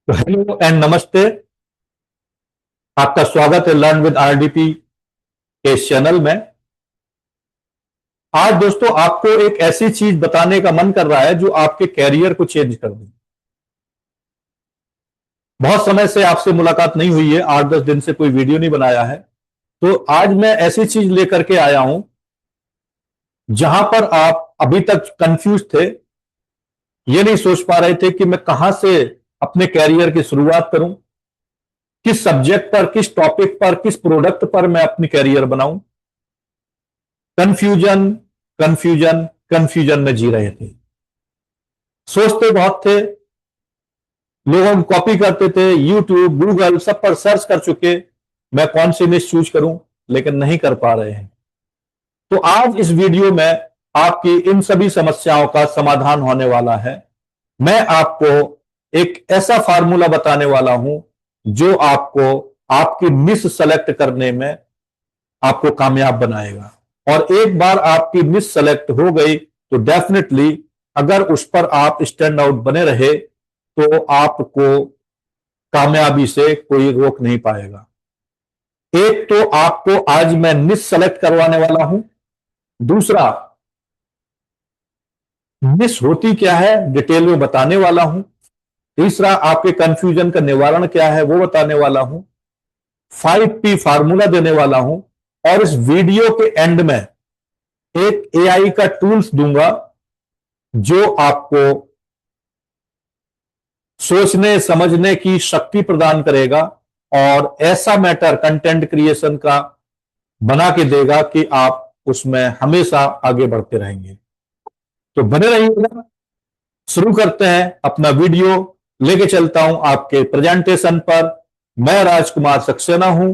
तो hello and नमस्ते। आपका स्वागत है लर्न विद आरडीपी के इस चैनल में। आज दोस्तों आपको एक ऐसी चीज बताने का मन कर रहा है जो आपके कैरियर को चेंज कर दे। बहुत समय से आपसे मुलाकात नहीं हुई है, 8-10 दिन से कोई वीडियो नहीं बनाया है, तो आज मैं ऐसी चीज लेकर के आया हूं जहां पर आप अभी तक कंफ्यूज थे, ये नहीं सोच पा रहे थे कि मैं कहां से अपने कैरियर की शुरुआत करूं, किस सब्जेक्ट पर, किस टॉपिक पर, किस प्रोडक्ट पर मैं अपनी कैरियर बनाऊं। कंफ्यूजन कंफ्यूजन कंफ्यूजन में जी रहे थे। सोचते बहुत थे, लोगों को कॉपी करते थे, यूट्यूब गूगल सब पर सर्च कर चुके, मैं कौन सी निश चूज करूं, लेकिन नहीं कर पा रहे हैं। तो आज इस वीडियो में आपकी इन सभी समस्याओं का समाधान होने वाला है। मैं आपको एक ऐसा फार्मूला बताने वाला हूं जो आपको आपकी निश सेलेक्ट करने में आपको कामयाब बनाएगा। और एक बार आपकी निश सेलेक्ट हो गई तो डेफिनेटली अगर उस पर आप स्टैंड आउट बने रहे तो आपको कामयाबी से कोई रोक नहीं पाएगा। एक तो आपको आज मैं निश सेलेक्ट करवाने वाला हूं, दूसरा निश होती क्या है डिटेल में बताने वाला हूं, तीसरा आपके कंफ्यूजन का निवारण क्या है वो बताने वाला हूं, 5P फार्मूला देने वाला हूं, और इस वीडियो के एंड में एक एआई का टूल्स दूंगा जो आपको सोचने समझने की शक्ति प्रदान करेगा और ऐसा मैटर कंटेंट क्रिएशन का बना के देगा कि आप उसमें हमेशा आगे बढ़ते रहेंगे। तो बने रहिएगा। शुरू करते हैं अपना वीडियो, लेके चलता हूं आपके प्रेजेंटेशन पर। मैं राजकुमार सक्सेना हूं,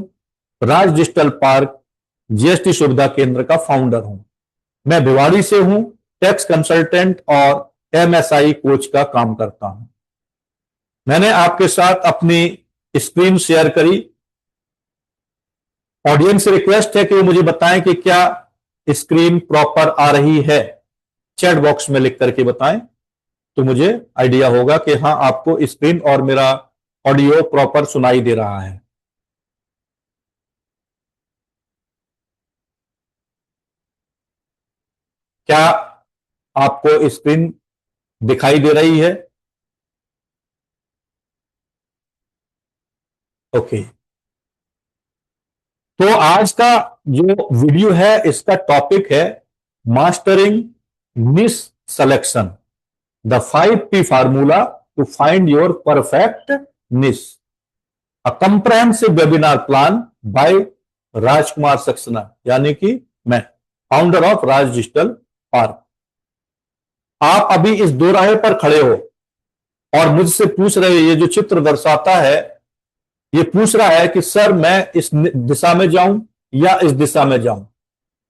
राज डिजिटल पार्क जीएसटी सुविधा केंद्र का फाउंडर हूं। मैं भिवाड़ी से हूं, टैक्स कंसल्टेंट और एमएसआई कोच का काम करता हूं। मैंने आपके साथ अपनी स्क्रीन शेयर करी। ऑडियंस से रिक्वेस्ट है कि वो मुझे बताएं कि क्या स्क्रीन प्रॉपर आ रही है। चैट बॉक्स में लिख करके बताएं तो मुझे आइडिया होगा कि हाँ आपको स्क्रीन और मेरा ऑडियो प्रॉपर सुनाई दे रहा है। क्या आपको स्क्रीन दिखाई दे रही है? ओके। तो आज का जो वीडियो है इसका टॉपिक है mastering niche selection, the 5P formula to find your perfect niche, a comprehensive webinar plan by Rajkumar Saxena, यानी कि मैं founder of Raj digital park. आप अभी इस दोराहे पर खड़े हो और मुझसे पूछ रहे हो, ये जो चित्र दर्शाता है ये पूछ रहा है कि सर मैं इस दिशा में जाऊं या इस दिशा में जाऊं,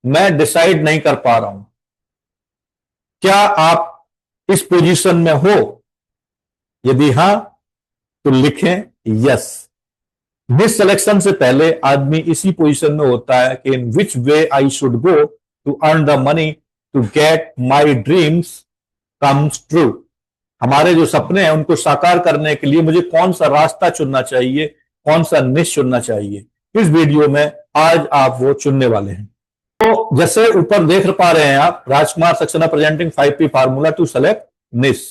मैं डिसाइड नहीं कर पा रहा हूं। क्या आप इस पोजीशन में हो? यदि हां तो लिखें यस। निश सिलेक्शन से पहले आदमी इसी पोजीशन में होता है कि in which way I should go to earn the money to get my dreams comes true. हमारे जो सपने हैं उनको साकार करने के लिए मुझे कौन सा रास्ता चुनना चाहिए, कौन सा निश चुनना चाहिए। इस वीडियो में आज आप वो चुनने वाले हैं। तो जैसे ऊपर देख पा रहे हैं आप, Rajkumar Saxena presenting 5P formula to select niche.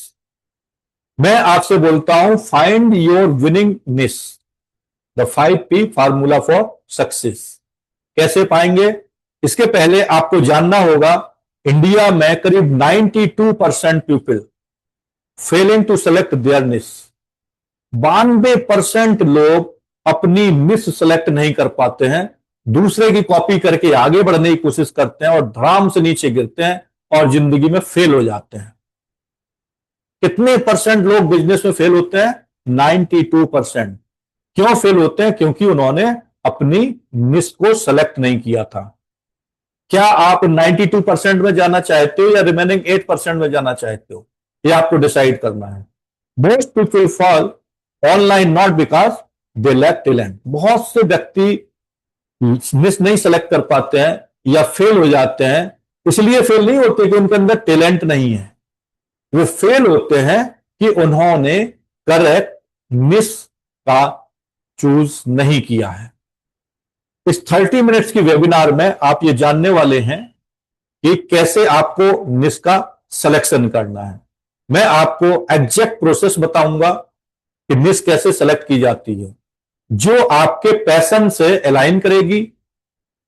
मैं आपसे बोलता हूं find your winning niche, the 5P formula for success. कैसे पाएंगे? इसके पहले आपको जानना होगा इंडिया में करीब 92% people failing to select their niche. 92% लोग अपनी निश सेलेक्ट नहीं कर पाते हैं, दूसरे की कॉपी करके आगे बढ़ने की कोशिश करते हैं और धड़ाम से नीचे गिरते हैं और जिंदगी में फेल हो जाते हैं। कितने परसेंट लोग बिजनेस में फेल होते हैं? 92%। क्यों फेल होते हैं? क्योंकि उन्होंने अपनी निश को सेलेक्ट नहीं किया था। क्या आप 92% में जाना चाहते हो या रिमेनिंग 8% में जाना चाहते हो? ये आपको डिसाइड करना है। Most people fall online not because they lack talent. बहुत से व्यक्ति निश नहीं सेलेक्ट कर पाते हैं या फेल हो जाते हैं, इसलिए फेल नहीं होते कि उनके अंदर टैलेंट नहीं है, वो फेल होते हैं कि उन्होंने करेक्ट मिस का चूज नहीं किया है। इस 30 मिनट्स की वेबिनार में आप ये जानने वाले हैं कि कैसे आपको निस का सिलेक्शन करना है। मैं आपको एग्जैक्ट प्रोसेस बताऊंगा कि निस कैसे सेलेक्ट की जाती है, जो आपके पैशन से अलाइन करेगी,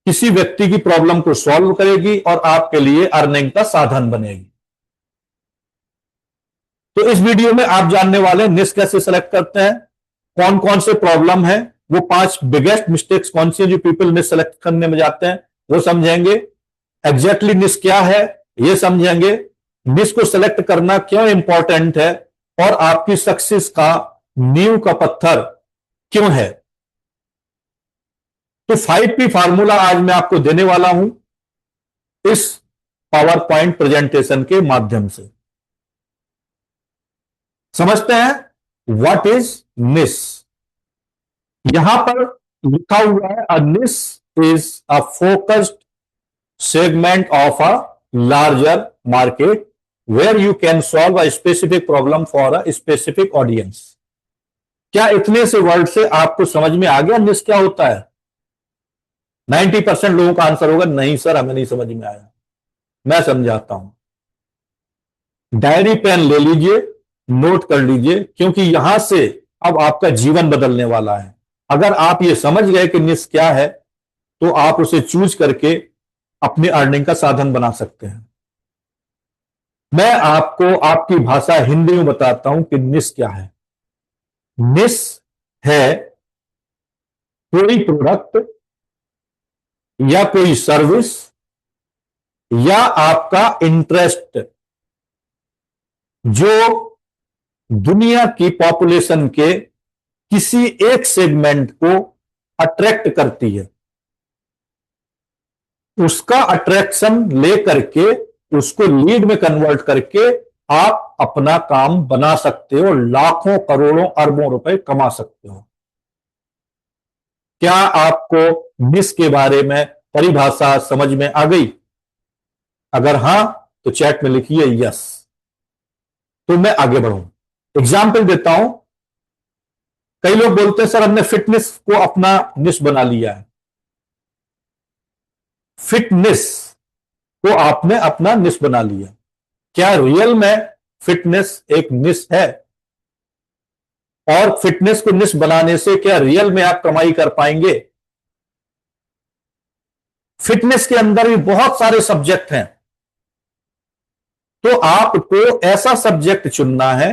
किसी व्यक्ति की प्रॉब्लम को सॉल्व करेगी और आपके लिए अर्निंग का साधन बनेगी। तो इस वीडियो में आप जानने वाले हैं निस कैसे सेलेक्ट करते हैं, कौन कौन से प्रॉब्लम है, वो 5 बिगेस्ट मिस्टेक्स कौन सी है जो पीपल निस सेलेक्ट करने में जाते हैं, वो समझेंगे। एग्जैक्टली निस क्या है ये समझेंगे। निस को सेलेक्ट करना क्यों इंपॉर्टेंट है और आपकी सक्सेस का नींव का पत्थर क्यों है। तो 5P फार्मूला आज मैं आपको देने वाला हूं इस पावर पॉइंट प्रेजेंटेशन के माध्यम से। समझते हैं व्हाट इज निस। यहां पर लिखा हुआ है a niche is a focused segment of a larger market where you can solve a specific problem for a specific audience. क्या इतने से वर्ड से आपको समझ में आ गया निस क्या होता है? 90% लोगों का आंसर होगा नहीं सर हमें नहीं समझ में आया। मैं समझाता हूं। डायरी पेन ले लीजिए, नोट कर लीजिए, क्योंकि यहां से अब आपका जीवन बदलने वाला है। अगर आप ये समझ गए कि निस क्या है तो आप उसे चूज करके अपनी अर्निंग का साधन बना सकते हैं। मैं आपको आपकी भाषा हिंदी में बताता हूं कि निस क्या है। निस है कोई प्रोडक्ट या कोई सर्विस या आपका इंटरेस्ट जो दुनिया की पॉपुलेशन के किसी एक सेगमेंट को अट्रैक्ट करती है। उसका अट्रैक्शन लेकर के उसको लीड में कन्वर्ट करके आप अपना काम बना सकते हो, लाखों करोड़ों अरबों रुपए कमा सकते हो। क्या आपको निस के बारे में परिभाषा समझ में आ गई? अगर हां तो चैट में लिखिए यस। तो मैं आगे बढ़ूं, एग्जाम्पल देता हूं। कई लोग बोलते हैं सर हमने फिटनेस को अपना निस बना लिया है। फिटनेस को आपने अपना निस बना लिया, क्या रियल में फिटनेस एक निस है? और फिटनेस को निस बनाने से क्या रियल में आप कमाई कर पाएंगे? फिटनेस के अंदर भी बहुत सारे सब्जेक्ट हैं, तो आपको ऐसा सब्जेक्ट चुनना है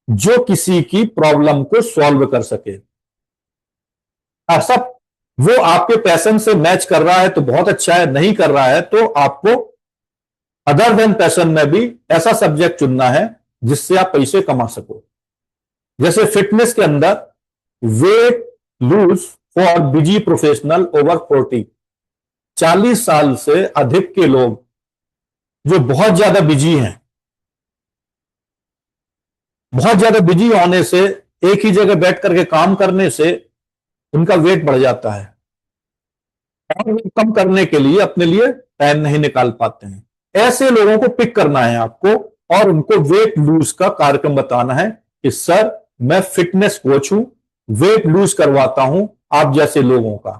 जो किसी की प्रॉब्लम को सॉल्व कर सके। ऐसा वो आपके पैशन से मैच कर रहा है तो बहुत अच्छा है, नहीं कर रहा है तो आपको अदर देन पैशन में भी ऐसा सब्जेक्ट चुनना है जिससे आप पैसे कमा सको। जैसे फिटनेस के अंदर wait lose for busy professional over 40 साल से अधिक के लोग जो बहुत ज्यादा बिजी हैं, बहुत ज्यादा बिजी होने से एक ही जगह बैठ करके काम करने से उनका वेट बढ़ जाता है और वो कम करने के लिए अपने लिए टाइम नहीं निकाल पाते हैं। ऐसे लोगों को पिक करना है आपको और उनको वेट लूज का कार्यक्रम बताना है कि सर मैं फिटनेस कोच हूं, वेट लूज करवाता हूं आप जैसे लोगों का।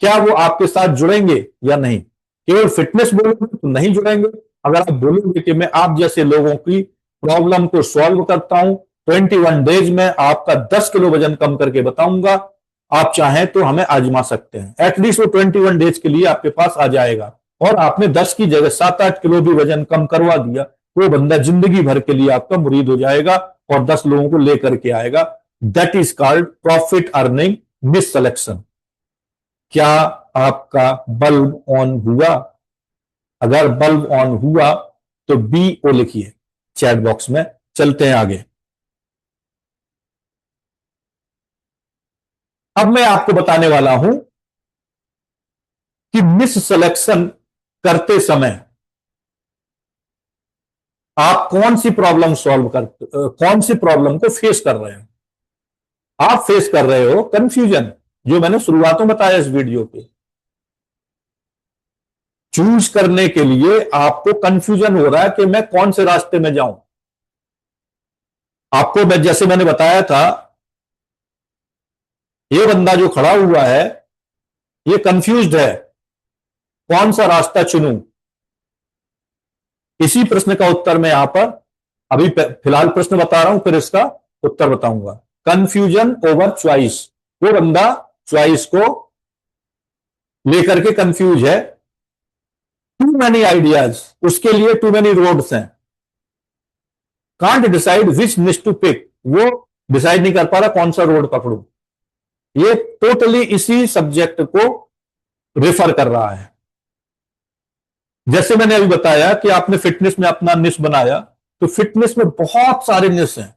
क्या वो आपके साथ जुड़ेंगे या नहीं? केवल फिटनेस बोलोगे तो नहीं जुड़ेंगे। अगर आप बोलोगे कि मैं आप जैसे लोगों की प्रॉब्लम को सॉल्व करता हूं, 21 डेज में आपका 10 किलो वजन कम करके बताऊंगा, आप चाहें तो हमें आजमा सकते हैं। एटलीस्ट वो 21 डेज के लिए आपके पास आ जाएगा और आपने 10 की जगह 7-8 किलो भी वजन कम करवा दिया, वो बंदा जिंदगी भर के लिए आपका मुरीद हो जाएगा और 10 लोगों को लेकर के आएगा। That is called profit earning miss selection. क्या आपका बल्ब ऑन हुआ? अगर बल्ब ऑन हुआ तो BO लिखिए चैट बॉक्स में। चलते हैं आगे। अब मैं आपको बताने वाला हूं कि मिस सिलेक्शन करते समय आप कौन सी प्रॉब्लम सॉल्व करते, कौन सी प्रॉब्लम को फेस कर रहे हो। आप फेस कर रहे हो कंफ्यूजन, जो मैंने शुरुआत में बताया इस वीडियो पे। चूज करने के लिए आपको कंफ्यूजन हो रहा है कि मैं कौन से रास्ते में जाऊं। आपको जैसे मैंने बताया था ये बंदा जो खड़ा हुआ है ये कंफ्यूज्ड है, कौन सा रास्ता चुनूं। इसी प्रश्न का उत्तर मैं यहां पर अभी फिलहाल प्रश्न बता रहा हूं, फिर इसका उत्तर बताऊंगा। कंफ्यूजन ओवर चॉइस, वो बंदा चॉइस को लेकर के कंफ्यूज है। टू मैनी आइडियाज, उसके लिए टू मैनी रोड्स हैं। कांट डिसाइड विच निश टू पिक, वो डिसाइड नहीं कर पा रहा कौन सा रोड पकड़ू। ये टोटली इसी सब्जेक्ट को रेफर कर रहा है। जैसे मैंने अभी बताया कि आपने फिटनेस में अपना निश बनाया, तो फिटनेस में बहुत सारे निश हैं।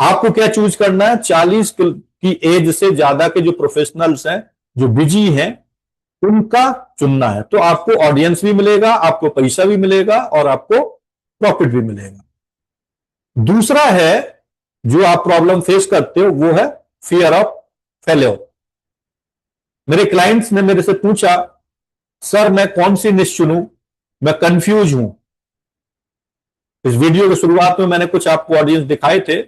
आपको क्या चूज करना है, 40 की एज से ज्यादा के जो प्रोफेशनल्स हैं, जो बिजी हैं, उनका चुनना है। तो आपको ऑडियंस भी मिलेगा, आपको पैसा भी मिलेगा और आपको प्रॉफिट भी मिलेगा। दूसरा है जो आप प्रॉब्लम फेस करते हो, वो है फियर ऑफ फेल्योर। मेरे क्लाइंट्स ने मेरे से पूछा, सर मैं कौन सी निश चुनूं, मैं कंफ्यूज हूं। इस वीडियो की शुरुआत में मैंने कुछ आपको ऑडियंस दिखाए थे,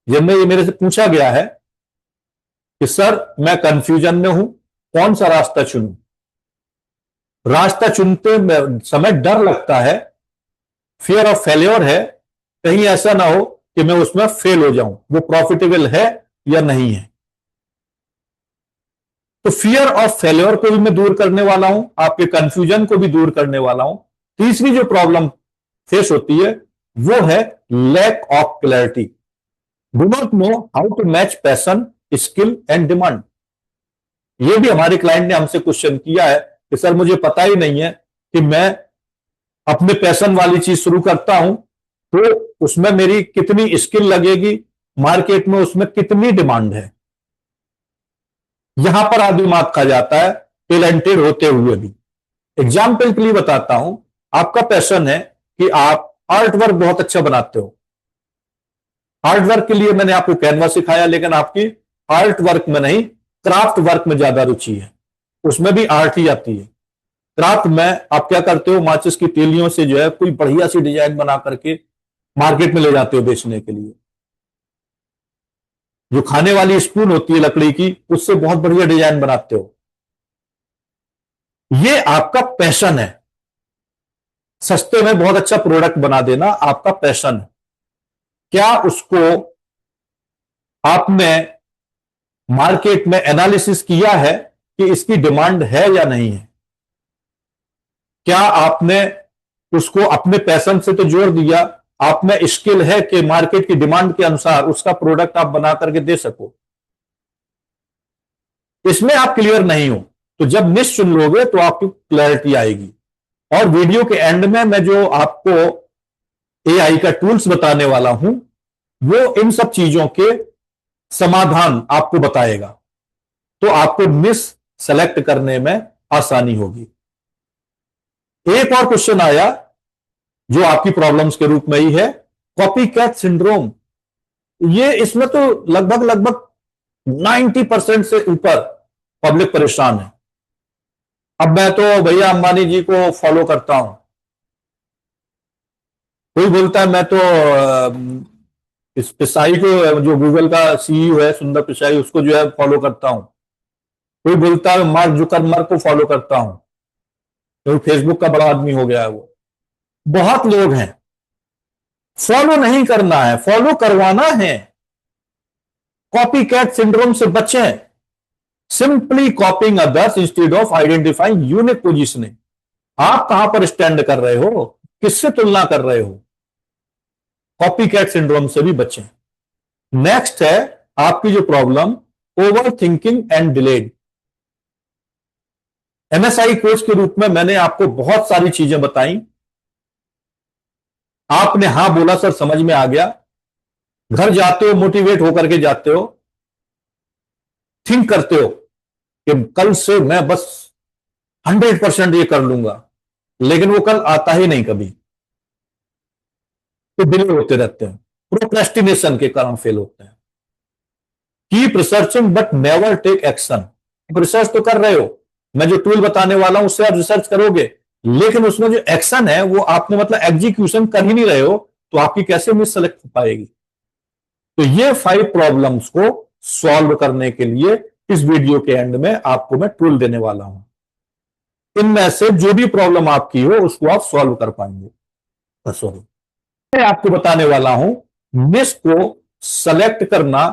जिनमें ये मेरे से पूछा गया है कि सर मैं कंफ्यूजन में हूं, कौन सा रास्ता चुनूं। रास्ता चुनते समय डर लगता है, फियर ऑफ फेल्योर है, कहीं ऐसा ना हो कि मैं उसमें फेल हो जाऊं, वो प्रॉफिटेबल है या नहीं है। तो फियर ऑफ फेल्योर को भी मैं दूर करने वाला हूं, आपके कंफ्यूजन को भी दूर करने वाला हूं। तीसरी जो प्रॉब्लम फेस होती है वो है lack of clarity. Do not know how to match passion, skill and demand. ये भी हमारे क्लाइंट ने हमसे क्वेश्चन किया है कि सर मुझे पता ही नहीं है कि मैं अपने पैशन वाली चीज शुरू करता हूं तो उसमें मेरी कितनी स्किल लगेगी, मार्केट में उसमें कितनी डिमांड है। यहां पर आदमी दिमाग खा जाता है टैलेंटेड होते हुए भी। एग्जाम्पल के लिए बताता हूं, आपका पैशन है कि आप आर्ट वर्क बहुत अच्छा बनाते हो। आर्ट वर्क के लिए मैंने आपको कैनवा सिखाया, लेकिन आपकी आर्ट वर्क में नहीं, क्राफ्ट वर्क में ज्यादा रुचि है, उसमें भी आर्ट ही आती है। क्राफ्ट में आप क्या करते हो, माचिस की तीलियों से जो है कोई बढ़िया सी डिजाइन बना करके मार्केट में ले जाते हो बेचने के लिए। जो खाने वाली स्पून होती है लकड़ी की, उससे बहुत बढ़िया डिजाइन बनाते हो। ये आपका पैशन है। सस्ते में बहुत अच्छा प्रोडक्ट बना देना आपका पैशन है। क्या उसको आपने मार्केट में एनालिसिस किया है कि इसकी डिमांड है या नहीं है? क्या आपने उसको अपने पैशन से तो जोड़ दिया, आप में स्किल है कि मार्केट की डिमांड के अनुसार उसका प्रोडक्ट आप बना करके दे सको? इसमें आप क्लियर नहीं हो, तो जब निश चुन लोगे तो आपकी क्लैरिटी आएगी। और वीडियो के एंड में मैं जो आपको एआई का टूल्स बताने वाला हूं, वो इन सब चीजों के समाधान आपको बताएगा, तो आपको निश सेलेक्ट करने में आसानी होगी। एक और क्वेश्चन आया जो आपकी प्रॉब्लम्स के रूप में ही है, कॉपी कैट सिंड्रोम। ये इसमें तो लगभग लगभग 90% से ऊपर पब्लिक परेशान है। अब मैं तो भैया अंबानी जी को फॉलो करता हूं, कोई बोलता है मैं तो इस पिसाई को, जो गूगल का सीईओ है सुंदर पिचाई, उसको जो है फॉलो करता हूं। कोई बोलता है मार्क जुकरबर्ग को फॉलो करता हूं, तो फेसबुक का बड़ा आदमी हो गया है वो। बहुत लोग हैं। फॉलो नहीं करना है, फॉलो करवाना है। कॉपी कैट सिंड्रोम से बचें। Simply कॉपिंग others instead of identifying unique positioning. आप कहां पर स्टैंड कर रहे हो, किससे तुलना कर रहे हो? कॉपी कैट सिंड्रोम से भी बचें। नेक्स्ट है आपकी जो problem, over thinking and delayed. MSI coach के रूप में मैंने आपको बहुत सारी चीजें बताई, आपने हां बोला सर समझ में आ गया। घर जाते हो मोटिवेट होकर के जाते हो, थिंक करते हो कि कल से मैं बस 100% ये कर लूंगा, लेकिन वो कल आता ही नहीं कभी, तो डिले होते रहते हैं, प्रोक्रेस्टिनेशन के कारण फेल होते हैं। Keep researching but never take action. Research तो कर रहे हो, मैं जो टूल बताने वाला हूं उससे आप रिसर्च करोगे, लेकिन उसमें जो एक्शन है वो आपने मतलब एग्जीक्यूशन कर ही नहीं रहे हो, तो आपकी कैसे मिस सेलेक्ट हो पाएगी? तो ये 5 प्रॉब्लम्स को सॉल्व करने के लिए इस वीडियो के एंड में आपको मैं टूल देने वाला हूं। इनमें से जो भी प्रॉब्लम आपकी हो उसको आप सॉल्व कर पाएंगे। सॉरी, मैं आपको बताने वाला हूं निस को सेलेक्ट करना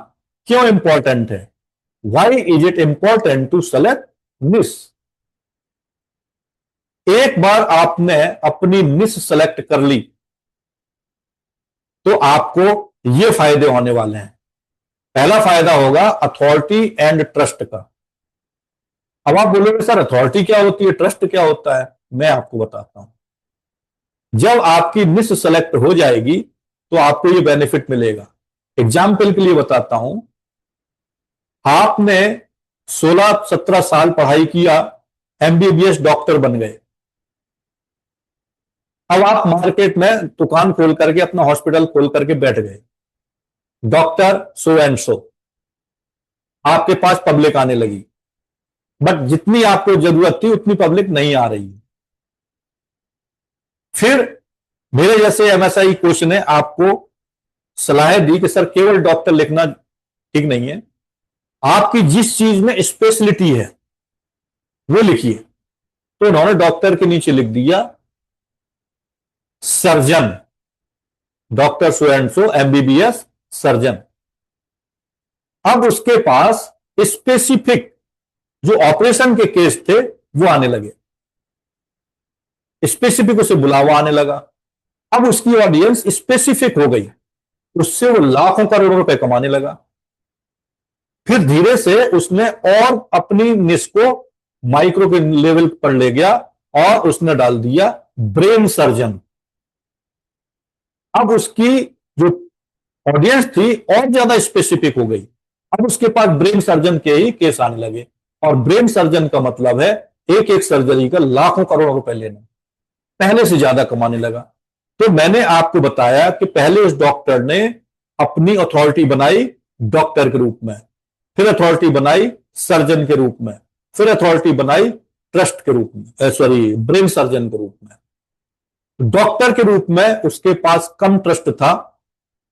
क्यों इंपॉर्टेंट है। Why is it important to select niche. एक बार आपने अपनी निस सेलेक्ट कर ली तो आपको ये फायदे होने वाले हैं। पहला फायदा होगा अथॉरिटी एंड ट्रस्ट का। अब आप बोलोगे सर अथॉरिटी क्या होती है, ट्रस्ट क्या होता है? मैं आपको बताता हूं। जब आपकी निस सेलेक्ट हो जाएगी तो आपको ये बेनिफिट मिलेगा। एग्जाम्पल के लिए बताता हूं, आपने 16-17 साल पढ़ाई किया, एमबीबीएस डॉक्टर बन गए। अब आप मार्केट में दुकान खोल करके, अपना हॉस्पिटल खोल करके बैठ गए, डॉक्टर सो एंड सो। आपके पास पब्लिक आने लगी, बट जितनी आपको जरूरत थी उतनी पब्लिक नहीं आ रही। फिर मेरे जैसे एमएसआई कोच ने आपको सलाह दी कि सर केवल डॉक्टर लिखना ठीक नहीं है, आपकी जिस चीज में स्पेशलिटी है वो लिखिए। तो उन्होंने डॉक्टर के नीचे लिख दिया surgeon, doctor so and so MBBS surgeon. अब उसके पास स्पेसिफिक जो ऑपरेशन के केस थे वो आने लगे, स्पेसिफिक उसे बुलावा आने लगा। अब उसकी ऑडियंस स्पेसिफिक हो गई, उससे वो लाखों करोड़ों रुपए कमाने लगा। फिर धीरे से उसने और अपनी निश को माइक्रो के लेवल पर ले गया और उसने डाल दिया ब्रेन सर्जन। अब उसकी जो ऑडियंस थी और ज्यादा स्पेसिफिक हो गई। अब उसके पास ब्रेन सर्जन के ही केस आने लगे, और ब्रेन सर्जन का मतलब है एक एक सर्जरी का लाखों करोड़ों रुपए लेना, पहले से ज्यादा कमाने लगा। तो मैंने आपको बताया कि पहले उस डॉक्टर ने अपनी अथॉरिटी बनाई डॉक्टर के रूप में, फिर अथॉरिटी बनाई सर्जन के रूप में, फिर अथॉरिटी बनाई ट्रस्ट के रूप में, सॉरी ब्रेन सर्जन के रूप में। डॉक्टर के रूप में उसके पास कम ट्रस्ट था,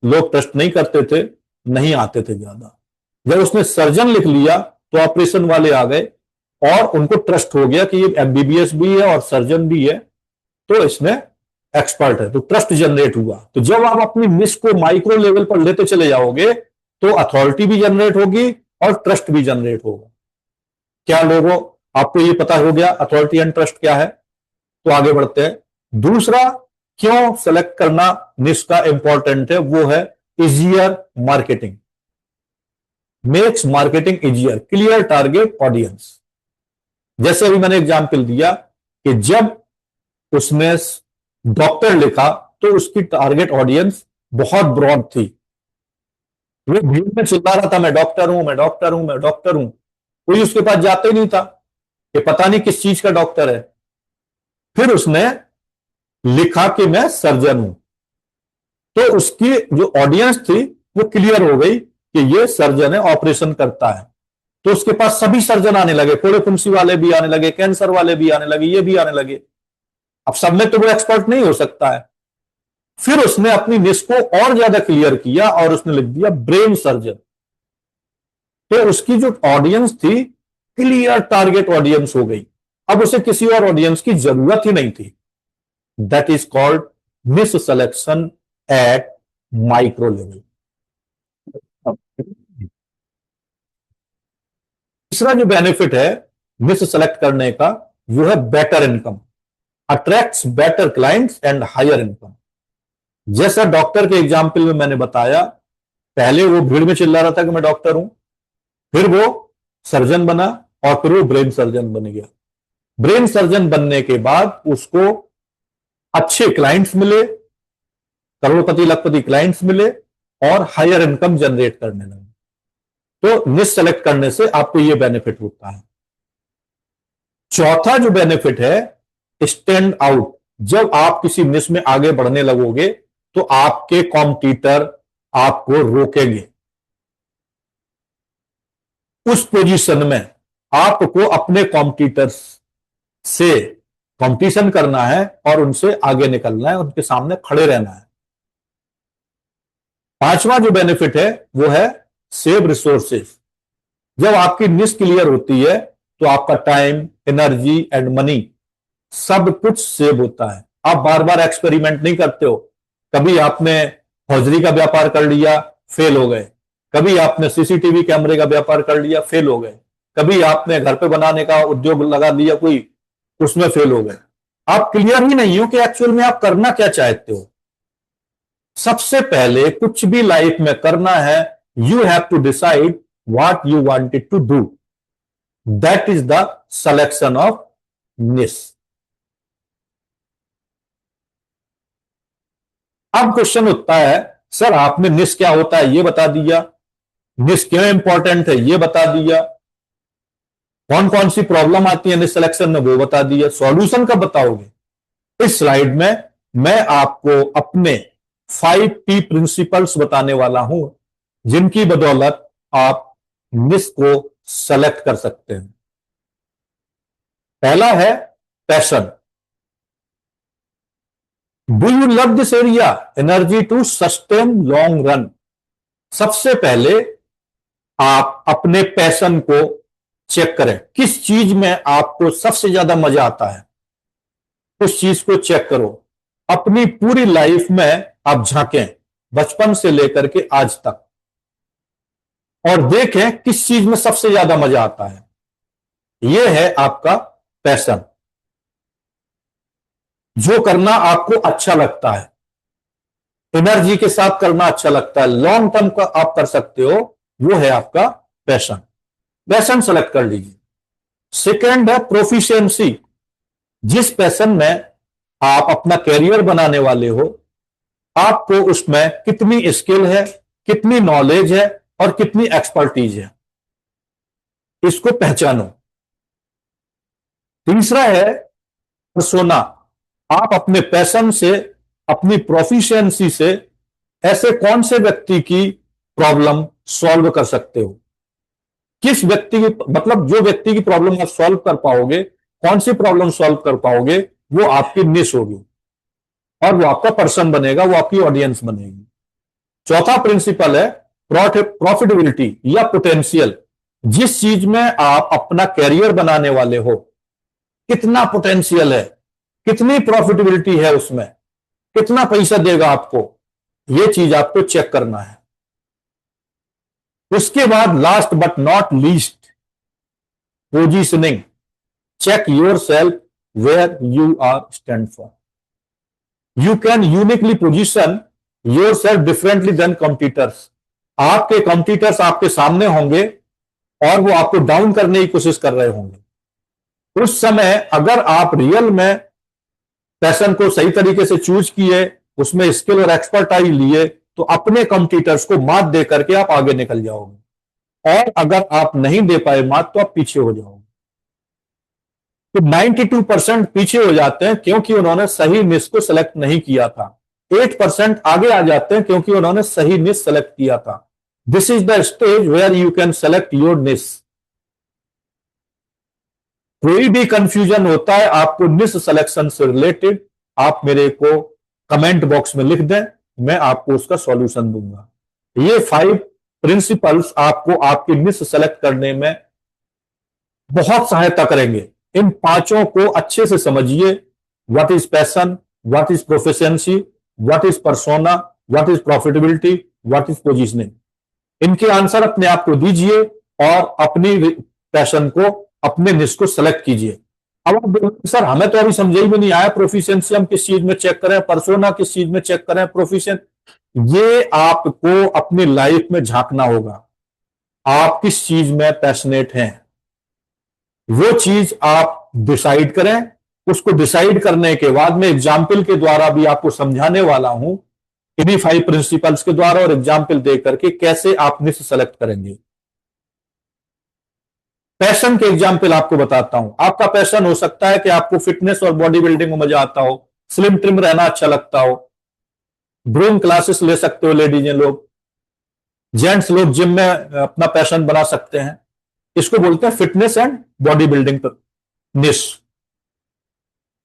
लोग ट्रस्ट नहीं करते थे, नहीं आते थे ज्यादा। जब उसने सर्जन लिख लिया तो ऑपरेशन वाले आ गए और उनको ट्रस्ट हो गया कि ये एमबीबीएस भी है और सर्जन भी है, तो इसमें एक्सपर्ट है, तो ट्रस्ट जनरेट हुआ। तो जब आप अपनी निश को माइक्रो लेवल पर लेते चले जाओगे तो अथॉरिटी भी जनरेट होगी और ट्रस्ट भी जनरेट होगा। क्या लोगों, आपको ये पता हो गया अथॉरिटी एंड ट्रस्ट क्या है? तो आगे बढ़ते हैं। दूसरा क्यों सेलेक्ट करना निश का इंपॉर्टेंट है, वो है easier marketing, makes marketing easier, clear target audience. जैसे अभी मैंने एग्जाम्पल दिया कि जब उसने डॉक्टर लिखा तो उसकी टारगेट ऑडियंस बहुत ब्रॉड थी। वो भीड़ में चिल्ला रहा था मैं डॉक्टर हूं, मैं डॉक्टर हूं, मैं डॉक्टर हूं। कोई उसके पास जाता ही नहीं था कि पता नहीं किस चीज का डॉक्टर है। फिर उसने लिखा कि मैं सर्जन हूं, तो उसकी जो ऑडियंस थी वो क्लियर हो गई कि ये सर्जन है, ऑपरेशन करता है। तो उसके पास सभी सर्जन आने लगे, फोड़े फुंसी वाले भी आने लगे, कैंसर वाले भी आने लगे, ये भी आने लगे। अब सब में तो वो एक्सपर्ट नहीं हो सकता है। फिर उसने अपनी निश को और ज्यादा क्लियर किया और उसने लिख दिया ब्रेन सर्जन। तो उसकी जो ऑडियंस थी क्लियर टारगेट ऑडियंस हो गई। अब उसे किसी और ऑडियंस की जरूरत ही नहीं थी। दैट इज कॉल्ड निश सिलेक्शन एट माइक्रो लेवल। तीसरा जो बेनिफिट है निश सेलेक्ट करने का वो है better income, attracts better clients and higher income. जैसा डॉक्टर के एग्जाम्पल में मैंने बताया, पहले वो भीड़ में चिल्ला रहा था कि मैं डॉक्टर हूं, फिर वो सर्जन बना और फिर वो ब्रेन सर्जन बन गया। ब्रेन सर्जन बनने के बाद उसको अच्छे क्लाइंट्स मिले, करोड़पति लखपति क्लाइंट्स मिले और हायर इनकम जनरेट करने लगे। तो निश सेलेक्ट करने से आपको यह बेनिफिट होता है। चौथा जो बेनिफिट है स्टैंड आउट। जब आप किसी निश में आगे बढ़ने लगोगे तो आपके कॉम्पिटिटर आपको रोकेंगे। उस पोजीशन में आपको अपने कॉम्पिटिटर्स से कंपटीशन करना है और उनसे आगे निकलना है, उनके सामने खड़े रहना है। पांचवा जो बेनिफिट है वो है सेव रिसोर्सेज। जब आपकी निश क्लियर होती है तो आपका टाइम, एनर्जी एंड मनी सब कुछ सेव होता है। आप बार बार एक्सपेरिमेंट नहीं करते हो। कभी आपने हौजरी का व्यापार कर लिया, फेल हो गए। कभी आपने सीसीटीवी कैमरे का व्यापार कर लिया, फेल हो गए। कभी आपने घर पे बनाने का उद्योग लगा लिया कोई, उसमें फेल हो गए। आप क्लियर ही नहीं हो कि एक्चुअल में आप करना क्या चाहते हो। सबसे पहले कुछ भी लाइफ में करना है, you have to decide what you wanted to do. That is the selection of niche. अब क्वेश्चन उठता है, सर आपने निश क्या होता है ये बता दिया, निश क्यों इंपॉर्टेंट है ये बता दिया, कौन कौन सी प्रॉब्लम आती है निश सिलेक्शन में वो बता दिया, सॉल्यूशन कब बताओगे। इस स्लाइड में मैं आपको अपने 5P प्रिंसिपल्स बताने वाला हूं, जिनकी बदौलत आप निश को सेलेक्ट कर सकते हैं। पहला है passion. Do you love this area, energy to sustain long run. सबसे पहले आप अपने पैशन को चेक करें, किस चीज में आपको सबसे ज्यादा मजा आता है, उस चीज को चेक करो। अपनी पूरी लाइफ में आप झांकें, बचपन से लेकर के आज तक, और देखें किस चीज में सबसे ज्यादा मजा आता है। यह है आपका पैशन, जो करना आपको अच्छा लगता है, एनर्जी के साथ करना अच्छा लगता है, लॉन्ग टर्म का आप कर सकते हो, वो है आपका पैशन। पैशन सेलेक्ट कर लीजिए। सेकंड है प्रोफिशिएंसी। जिस पैशन में आप अपना कैरियर बनाने वाले हो, आपको उसमें कितनी स्किल है, कितनी नॉलेज है और कितनी एक्सपर्टीज है, इसको पहचानो। तीसरा है पर्सोना। आप अपने पैशन से, अपनी प्रोफिशिएंसी से ऐसे कौन से व्यक्ति की प्रॉब्लम सॉल्व कर सकते हो। किस व्यक्ति की, मतलब जो व्यक्ति की प्रॉब्लम आप सॉल्व कर पाओगे, कौन सी प्रॉब्लम सॉल्व कर पाओगे, वो आपकी निश होगी और वो आपका पर्सन बनेगा, वो आपकी ऑडियंस बनेगी। चौथा प्रिंसिपल है प्रॉफिटेबिलिटी या पोटेंशियल। जिस चीज में आप अपना कैरियर बनाने वाले हो, कितना पोटेंशियल है, कितनी प्रॉफिटेबिलिटी है उसमें, कितना पैसा देगा आपको, यह चीज आपको चेक करना है। उसके बाद last but not least, positioning. Check your self where you are stand for. You can uniquely position your self differently than competitors. आपके कॉम्पिटिटर्स आपके सामने होंगे और वो आपको डाउन करने की कोशिश कर रहे होंगे। उस समय अगर आप रियल में पैशन को सही तरीके से चूज किए, उसमें स्किल और एक्सपर्टाइज लिए, तो अपने कॉम्पिटिटर्स को मात दे करके आप आगे निकल जाओगे। और अगर आप नहीं दे पाए मात, तो आप पीछे हो जाओगे। तो 92% पीछे हो जाते हैं क्योंकि उन्होंने सही निश को सेलेक्ट नहीं किया था। 8% आगे आ जाते हैं क्योंकि उन्होंने सही निश सेलेक्ट किया था। This is the stage where you can select your niche. कोई भी कंफ्यूजन होता है आपको निश सिलेक्शन से रिलेटेड, आप मेरे को कमेंट बॉक्स में लिख दें, मैं आपको उसका सॉल्यूशन दूंगा। ये 5 प्रिंसिपल्स आपको आपकी निश सेलेक्ट करने में बहुत सहायता करेंगे। इन पांचों को अच्छे से समझिए। What is passion, what is proficiency, what is persona, what is profitability, what is positioning. इनके आंसर अपने आप को दीजिए और अपनी पैशन को, अपने निश को सेलेक्ट कीजिए। अब आप बोलेंगे सर हमें तो अभी समझ में नहीं आया, प्रोफिशिएंसी हम किस चीज में चेक करें, पर्सोना किस चीज में चेक करें, प्रोफिशिएंट। ये आपको अपनी लाइफ में झांकना होगा। आप किस चीज में पैशनेट हैं, वो चीज आप डिसाइड करें। उसको डिसाइड करने के बाद में एग्जाम्पल के द्वारा भी आपको समझाने वाला हूं, इन्हीं 5 प्रिंसिपल्स के द्वारा और एग्जाम्पल दे करके कैसे आप निश सेलेक्ट करेंगे। पैशन के एग्जाम्पल आपको बताता हूं। आपका पैशन हो सकता है कि आपको फिटनेस और बॉडी बिल्डिंग में मजा आता हो, स्लिम ट्रिम रहना अच्छा लगता हो, ग्रूम क्लासेस ले सकते हो लेडीज लोग, जेंट्स लोग जिम में अपना पैशन बना सकते हैं। इसको बोलते हैं फिटनेस एंड बॉडी बिल्डिंग निश।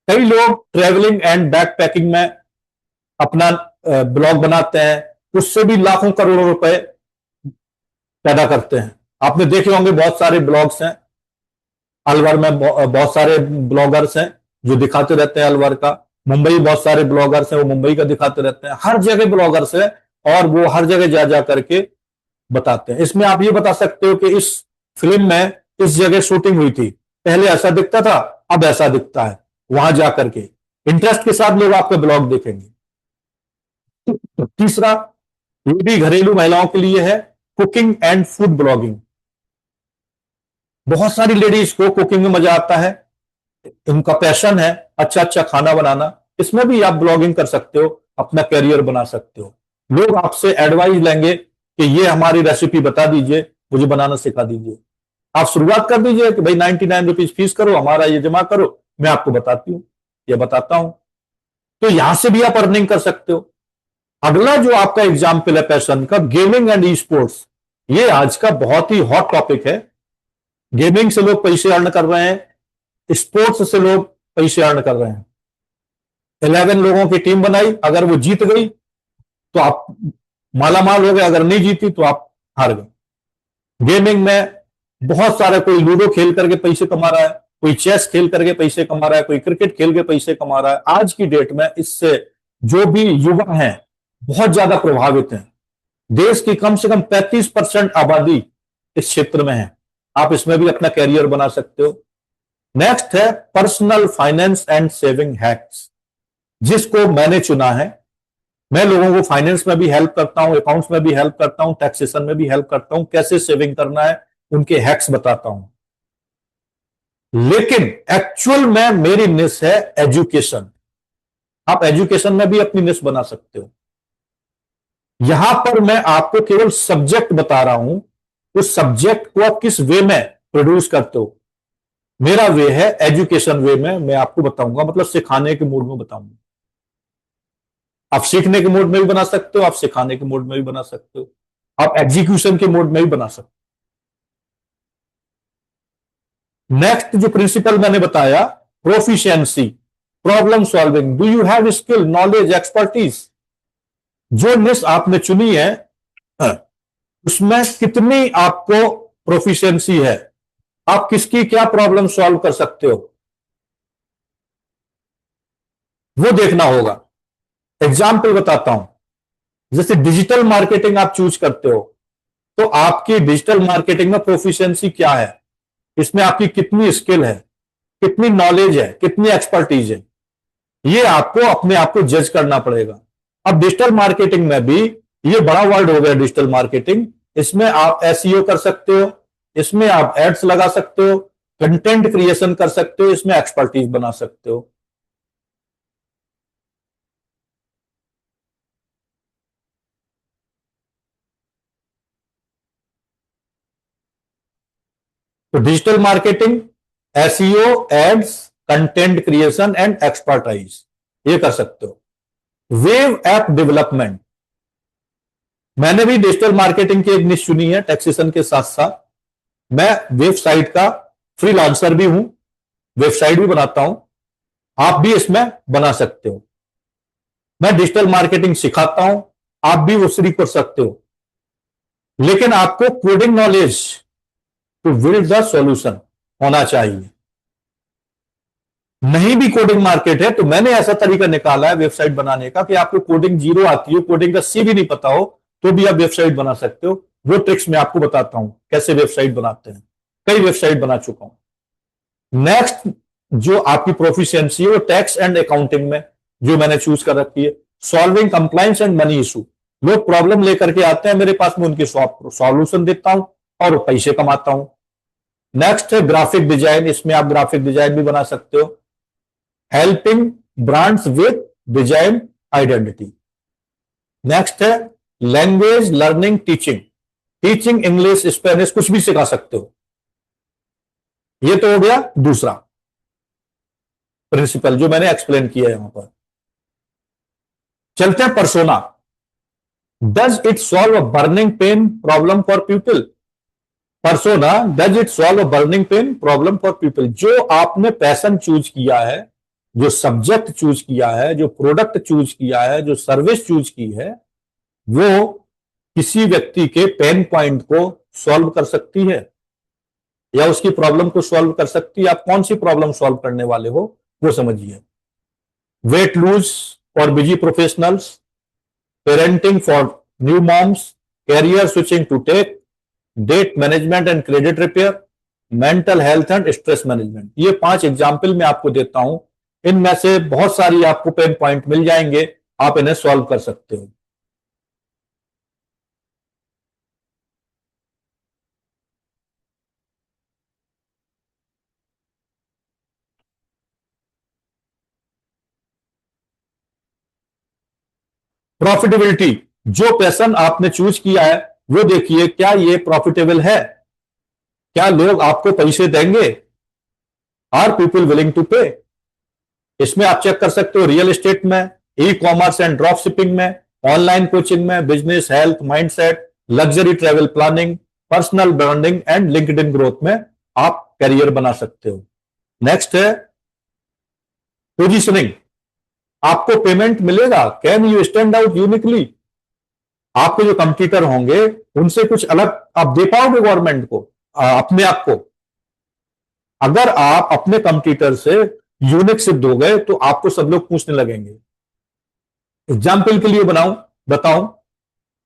कई लोग ट्रेवलिंग एंड बैक पैकिंग में अपना ब्लॉग बनाते हैं, उससे भी लाखों करोड़ों रुपए पैदा करते हैं। आपने देखे होंगे बहुत सारे ब्लॉग्स हैं अलवर में, बहुत सारे ब्लॉगर्स हैं जो दिखाते रहते हैं अलवर का। मुंबई बहुत सारे ब्लॉगर्स हैं, वो मुंबई का दिखाते रहते हैं। हर जगह ब्लॉगर्स हैं और वो हर जगह जा जा करके बताते हैं। इसमें आप ये बता सकते हो कि इस फिल्म में इस जगह शूटिंग हुई थी, पहले ऐसा दिखता था, अब ऐसा दिखता है। वहां जाकर के इंटरेस्ट के साथ लोग आपके ब्लॉग देखेंगे। तो तीसरा, ये भी घरेलू महिलाओं के लिए है, कुकिंग एंड फूड ब्लॉगिंग। बहुत सारी लेडीज को कुकिंग में मजा आता है, उनका पैशन है अच्छा अच्छा खाना बनाना। इसमें भी आप ब्लॉगिंग कर सकते हो, अपना कैरियर बना सकते हो। लोग आपसे एडवाइस लेंगे कि ये हमारी रेसिपी बता दीजिए, मुझे बनाना सिखा दीजिए। आप शुरुआत कर दीजिए कि भाई 99 रुपीज फीस करो, हमारा ये जमा करो, मैं आपको बताती हूँ या बताता हूं। तो यहां से भी आप अर्निंग कर सकते हो। अगला जो आपका एग्जाम्पल है पैशन का, गेमिंग एंड ई स्पोर्ट्स। ये आज का बहुत ही हॉट टॉपिक है। गेमिंग से लोग पैसे अर्न कर रहे हैं, स्पोर्ट्स से लोग पैसे अर्न कर रहे हैं। 11 लोगों की टीम बनाई, अगर वो जीत गई तो आप मालामाल हो गए, अगर नहीं जीती तो आप हार गए। गेमिंग में बहुत सारे, कोई लूडो खेल करके पैसे कमा रहा है, कोई चेस खेल करके पैसे कमा रहा है, कोई क्रिकेट खेल के पैसे कमा रहा है। आज की डेट में इससे जो भी युवा हैं बहुत ज्यादा प्रभावित हैं। देश की कम से कम 35% आबादी इस क्षेत्र में है। आप इसमें भी अपना कैरियर बना सकते हो। नेक्स्ट है personal finance and saving hacks, जिसको मैंने चुना है। मैं लोगों को फाइनेंस में भी हेल्प करता हूं, अकाउंट्स में भी हेल्प करता हूं, टैक्सेशन में भी हेल्प करता हूं, कैसे सेविंग करना है उनके हैक्स बताता हूं। लेकिन एक्चुअल में मेरी निश है एजुकेशन। आप एजुकेशन में भी अपनी निश बना सकते हो। यहां पर मैं आपको केवल सब्जेक्ट बता रहा हूं, उस सब्जेक्ट को आप किस वे में प्रोड्यूस करते हो। मेरा वे है एजुकेशन वे में, मैं आपको बताऊंगा, मतलब सिखाने के मूड में बताऊंगा। आप सीखने के मोड में भी बना सकते हो, आप सिखाने के मोड में भी बना सकते हो, आप एग्जीक्यूशन के मोड में भी बना सकते हो। नेक्स्ट जो प्रिंसिपल मैंने बताया, proficiency, problem solving. Do you have skill, knowledge, expertise. जो निश आपने चुनी है उसमें कितनी आपको प्रोफिशिएंसी है, आप किसकी क्या प्रॉब्लम सॉल्व कर सकते हो, वो देखना होगा। एग्जाम्पल बताता हूं, जैसे डिजिटल मार्केटिंग आप चूज करते हो, तो आपकी डिजिटल मार्केटिंग में प्रोफिशिएंसी क्या है, इसमें आपकी कितनी स्किल है, कितनी नॉलेज है, कितनी एक्सपर्टीज है, ये आपको अपने आप को जज करना पड़ेगा। अब डिजिटल मार्केटिंग में भी, ये बड़ा वर्ड हो गया डिजिटल मार्केटिंग, इसमें आप एसईओ कर सकते हो, इसमें आप एड्स लगा सकते हो, कंटेंट क्रिएशन कर सकते हो, इसमें एक्सपर्टीज बना सकते हो। तो digital marketing, SEO, ads, content creation and expertise, ये कर सकते हो। वेव ऐप डेवलपमेंट, मैंने भी डिजिटल मार्केटिंग की एक निश चुनी है। टैक्सेशन के साथ साथ मैं वेबसाइट का फ्रीलांसर भी हूं, वेबसाइट भी बनाता हूं, आप भी इसमें बना सकते हो। मैं डिजिटल मार्केटिंग सिखाता हूं, आप भी वो सीख कर सकते हो। लेकिन आपको coding knowledge to build the solution होना चाहिए। नहीं भी कोडिंग मार्केट है तो मैंने ऐसा तरीका निकाला है वेबसाइट बनाने का कि आपको कोडिंग जीरो आती हो, कोडिंग का सी भी नहीं पता हो, तो भी आप वेबसाइट बना सकते हो। वो ट्रिक्स मैं आपको बताता हूं कैसे वेबसाइट बनाते हैं, कई वेबसाइट बना चुका हूं। नेक्स्ट जो आपकी प्रोफिशिएंसी है वो टैक्स एंड अकाउंटिंग में, जो मैंने चूज कर रखी है। Solving compliance and money issue, लोग प्रॉब्लम लेकर के आते हैं मेरे पास, में उनकी सॉल्यूशन देता हूं और पैसे कमाता हूं। नेक्स्ट है ग्राफिक डिजाइन, इसमें आप ग्राफिक डिजाइन भी बना सकते हो। Helping brands with design identity. Next है language learning teaching, teaching English, Spanish, कुछ भी सिखा सकते हो। ये तो हो गया दूसरा प्रिंसिपल जो मैंने एक्सप्लेन किया यहां पर। चलते हैं persona. Does it solve a burning pain problem for people. Persona, does it solve a burning pain problem for people. जो आपने पैशन चूज किया है, जो सब्जेक्ट चूज किया है, जो प्रोडक्ट चूज किया है, जो सर्विस चूज की है, वो किसी व्यक्ति के पेन पॉइंट को सॉल्व कर सकती है या उसकी प्रॉब्लम को सॉल्व कर सकती है? आप कौन सी प्रॉब्लम सॉल्व करने वाले हो वो समझिए। Weight lose for busy professionals, parenting for new moms, career switching to tech, debt management and credit repair, mental health and stress management. ये 5 एग्जाम्पल मैं आपको देता हूं, इनमें से बहुत सारी आपको पेन पॉइंट मिल जाएंगे, आप इन्हें सॉल्व कर सकते हो। प्रॉफिटेबिलिटी, जो पैशन आपने चूज किया है वो देखिए, क्या ये प्रॉफिटेबल है? क्या लोग आपको पैसे देंगे? आर पीपल विलिंग टू पे? इसमें आप चेक कर सकते हो रियल एस्टेट में, e commerce and drop shipping में, ऑनलाइन कोचिंग में, business, health, mindset, luxury travel planning, personal branding and LinkedIn growth में आप करियर बना सकते हो। नेक्स्ट है पोजीशनिंग, आपको पेमेंट मिलेगा? Can you stand out uniquely? आपके जो कंपटीटर होंगे उनसे कुछ अलग आप दे पाओगे गवर्नमेंट को, अपने आप को? अगर आप अपने कंपटीटर से यूनिक सिद्ध हो गए तो आपको सब लोग पूछने लगेंगे। एग्जाम्पल के लिए बताऊं,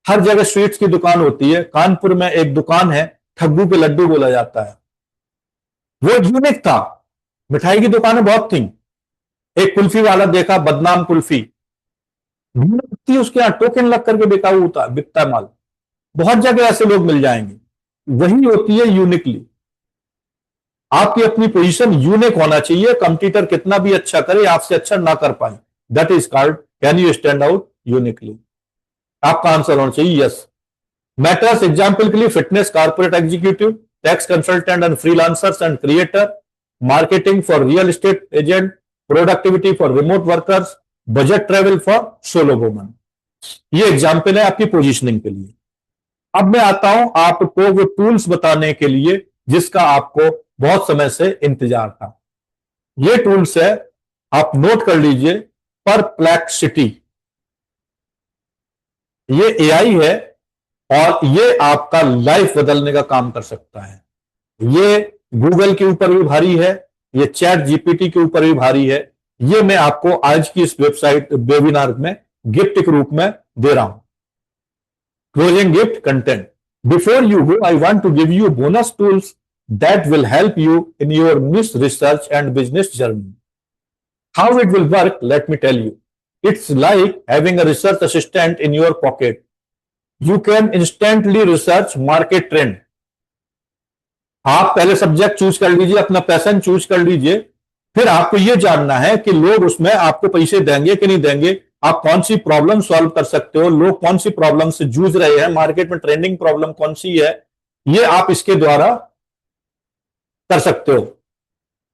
हर जगह स्वीट्स की दुकान होती है, कानपुर में एक दुकान है, ठग्गू के लड्डू बोला जाता है। वो यूनिक था, मिठाई की दुकानें बहुत थी। एक कुल्फी वाला देखा, बदनाम कुल्फी, उसके यहां टोकन लग करके बिकता है माल। बहुत जगह ऐसे लोग मिल जाएंगे, वही होती है यूनिकली। आपकी अपनी पोजीशन यूनिक होना चाहिए, कंपटीटर कितना भी अच्छा करे आपसे अच्छा ना कर पाए, that is called can you stand out uniquely. आपका आंसर होना चाहिए यस। मैटर्स एग्जाम्पल के लिए fitness, corporate executive, tax consultant and freelancers and creator, marketing for real estate agent, productivity for remote workers, budget travel for solo woman. ये example है आपकी positioning के लिए। अब मैं आता हूं आपको वो टूल्स बताने के लिए जिसका आपको बहुत समय से इंतजार था। ये टूल्स है, आप नोट कर लीजिए, परप्लेक्सिटी। ये एआई है और ये आपका लाइफ बदलने का काम कर सकता है। ये गूगल के ऊपर भी भारी है, ये चैट जीपीटी के ऊपर भी भारी है। ये मैं आपको आज की इस वेबिनार में गिफ्ट के रूप में दे रहा हूं। Closing gift content. Before you go, I want to give you bonus tools that will help you in your niche research and business journey. How it will work, let me tell you. It's like having a research assistant in your pocket. You can instantly research market trend. आप पहले subject choose कर लीजिए, अपना passion choose कर लीजिए, फिर आपको यह जानना है कि लोग उसमें आपको पैसे देंगे कि नहीं देंगे, आप कौन सी प्रॉब्लम सॉल्व कर सकते हो, लोग कौन सी प्रॉब्लम से जूझ रहे हैं, मार्केट में ट्रेंडिंग प्रॉब्लम कौन सी है, ये आप इसके द्वारा कर सकते हो।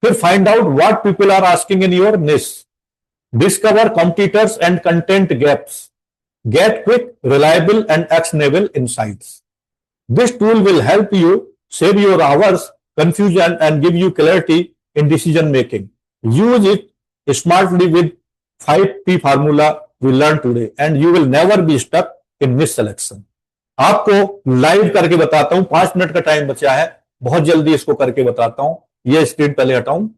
फिर find out what people are asking in your niche, discover competitors and content gaps, get quick, reliable and actionable insights. This tool will help you save your hours, confusion, and give you clarity in decision making. Use it smartly with 5P formula we learned today, and you will never be stuck in niche selection. आपको live करके बताता हूं, 5 minute का time बचा है, बहुत जल्दी इसको करके बताता हूं। ये स्क्रीन पहले हटाऊं।